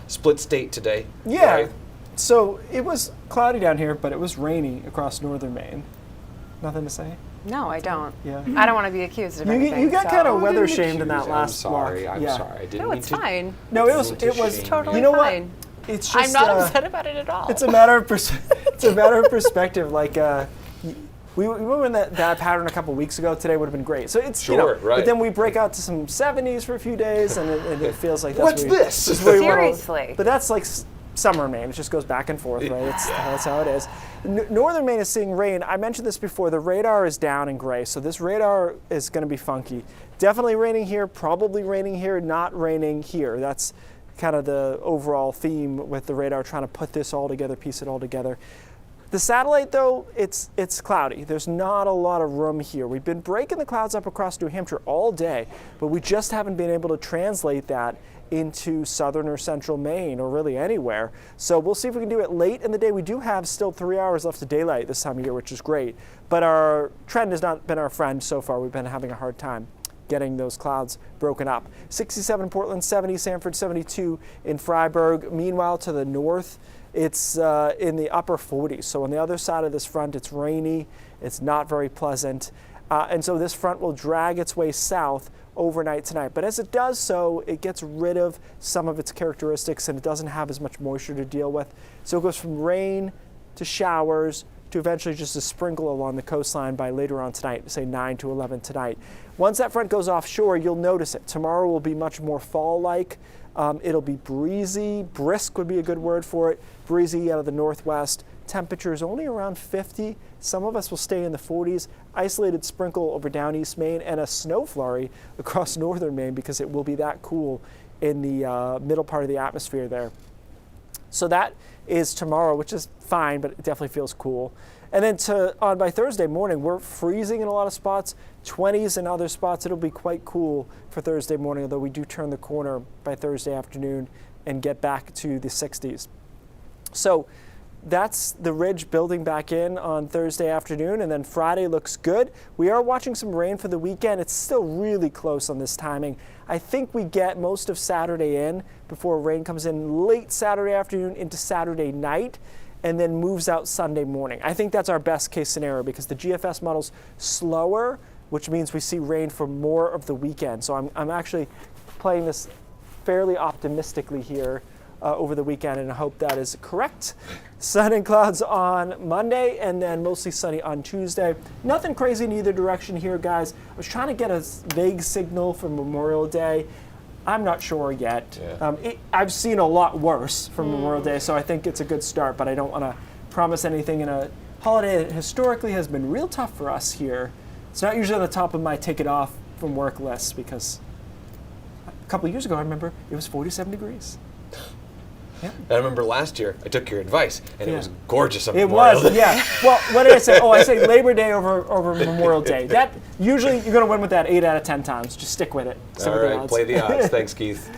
Split state today. Yeah. Right? So it was cloudy down here, but it was rainy across northern Maine. Nothing to say? No, I don't. Yeah. I don't want to be accused of anything. You got so. kind of weather shamed in that I'm last sorry. walk. I'm Yeah. sorry. I didn't No, mean it's to. fine. No, it was shame totally you know fine. what? It's just I'm not upset about it at all. It's a matter of it's a matter of perspective. Like we were in that pattern a couple weeks ago. Today would have been great. So it's Sure, right. But then we break out to some 70s for a few days, and it feels like What's this? Seriously. But that's like summer in Maine. It just goes back and forth, right? That's how it is. Northern Maine is seeing rain. I mentioned this before. The radar is down in gray, so this radar is going to be funky. Definitely raining here, probably raining here, not raining here. That's kind of the overall theme with the radar, trying to put this all together, piece it all together. The satellite, though, it's cloudy. There's not a lot of room here. We've been breaking the clouds up across New Hampshire all day, but we just haven't been able to translate that into southern or central Maine, or really anywhere. So we'll see if we can do it late in the day. We do have still 3 hours left of daylight this time of year, which is great. But our trend has not been our friend so far. We've been having a hard time getting those clouds broken up. 67 in Portland, 70 Sanford, 72 in Freiburg. Meanwhile, to the north, it's in the upper 40s. So on the other side of this front, it's rainy. It's not very pleasant. And so this front will drag its way south overnight tonight. But as it does so, it gets rid of some of its characteristics, and it doesn't have as much moisture to deal with. So it goes from rain to showers to eventually just a sprinkle along the coastline by later on tonight, say 9 to 11 tonight. Once that front goes offshore, you'll notice it. Tomorrow will be much more fall-like. It'll be breezy. Brisk would be a good word for it. Breezy out of the northwest. Temperatures only around 50. Some of us will stay in the 40s. Isolated sprinkle over down East Maine, and a snow flurry across northern Maine because it will be that cool in the middle part of the atmosphere there. So that is tomorrow, which is fine, but it definitely feels cool. And then by Thursday morning, we're freezing in a lot of spots, 20s in other spots. It'll be quite cool for Thursday morning, although we do turn the corner by Thursday afternoon and get back to the 60s. So that's the ridge building back in on Thursday afternoon, and then Friday looks good. We are watching some rain for the weekend. It's still really close on this timing. I think we get most of Saturday in before rain comes in late Saturday afternoon into Saturday night, and then moves out Sunday morning. I think that's our best case scenario because the GFS model's slower, which means we see rain for more of the weekend. So I'm actually playing this fairly optimistically here over the weekend, and I hope that is correct. Sun and clouds on Monday, and then mostly sunny on Tuesday. Nothing crazy in either direction here, guys. I was trying to get a vague signal for Memorial Day. I'm not sure yet. Yeah. I've seen a lot worse from Memorial Day, so I think it's a good start, but I don't want to promise anything in a holiday that historically has been real tough for us here. It's not usually on the top of my take it off from work list because a couple of years ago, I remember it was 47 degrees. Yeah. I remember last year I took your advice, and it was gorgeous on It Memorial was, Day. yeah. Well, what did I say? Oh, I say Labor Day over Memorial Day. That usually you're going to win with that 8 out of 10 times. Just stick with it. All right, play the odds. Thanks, Keith.